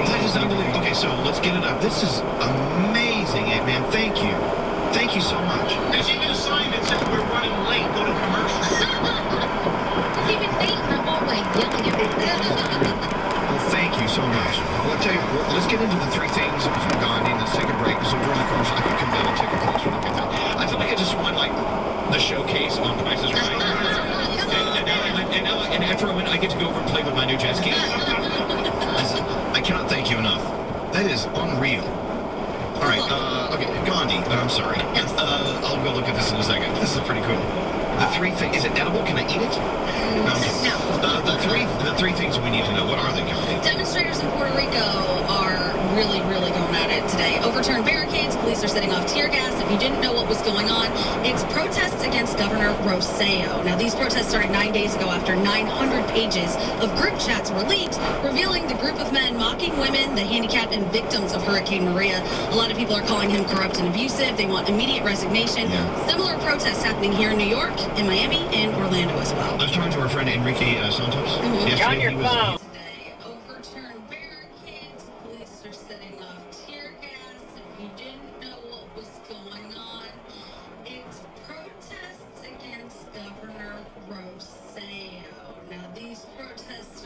That is unbelievable. Okay, so let's get it up. This is amazing, man. Thank you. Thank you so much. There's even a sign that says we're running late. Go to commercial. It's even late and I'm already yelling at me. Well, thank you so much. Well, I'll tell you, let's get into the three things from Gandhi. Let's take a break. So during the course, I can come down and take a closer look at that. I feel like I just won, like, the showcase on Price is Right. And after I win, I get to go over and play with my new jet ski. I cannot thank you enough. That is unreal. All right, okay, Gandhi, I'm sorry. I'll go look at this in a second. This is pretty cool. The three things, is it edible? Can I eat it? No. The three things we need to know. What are they, Gandhi? Demonstrators in Puerto Rico are really going at it today. Overturned barricades, police are setting off tear gas. If you didn't know what was going on, it's protests against Governor Rosselló. Now, these protests started 9 days ago after 900 pages of group chats were leaked, revealing the group of men mocking women, the handicapped, and victims of Hurricane Maria. A lot of people are calling him corrupt and abusive. They want immediate resignation. Yeah. Similar protests happening here in New York, in Miami, and Orlando as well. I was talking to our friend Enrique Santos. Mm-hmm. Yesterday. On your phone.